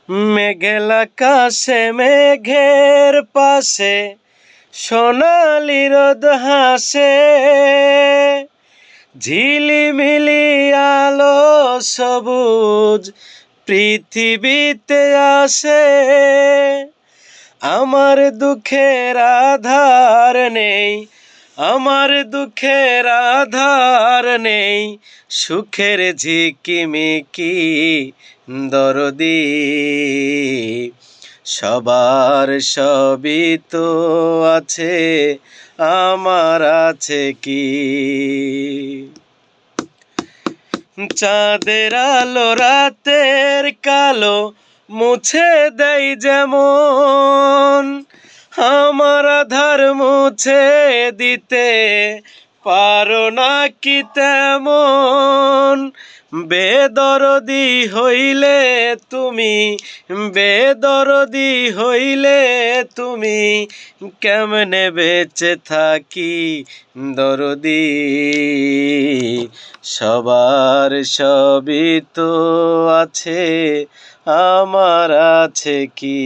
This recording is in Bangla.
মেঘের আকাশে মেঘের পাশে সোনালি রোদ হাসে, ঝিলিমিলি আলো সবুজ পৃথিবীতে আসে। আমার দুঃখের আধার নেই, আমার দুঃখের আধার নেই, সুখের ঝিকিমিকি দরদি। সবার সবই তো আছে, আমার আছে কি? চাঁদের আলো রাতের কালো মুছে দেয় যেমন, আমার আধার মুছে দিতে পারো না কি তেমন? বেদরদি হইলে তুমি, বেদরদি হইলে তুমি, কেমনে বেঁচে থাকি দরদি। সবার সবই তো আছে, আমার আছে কি?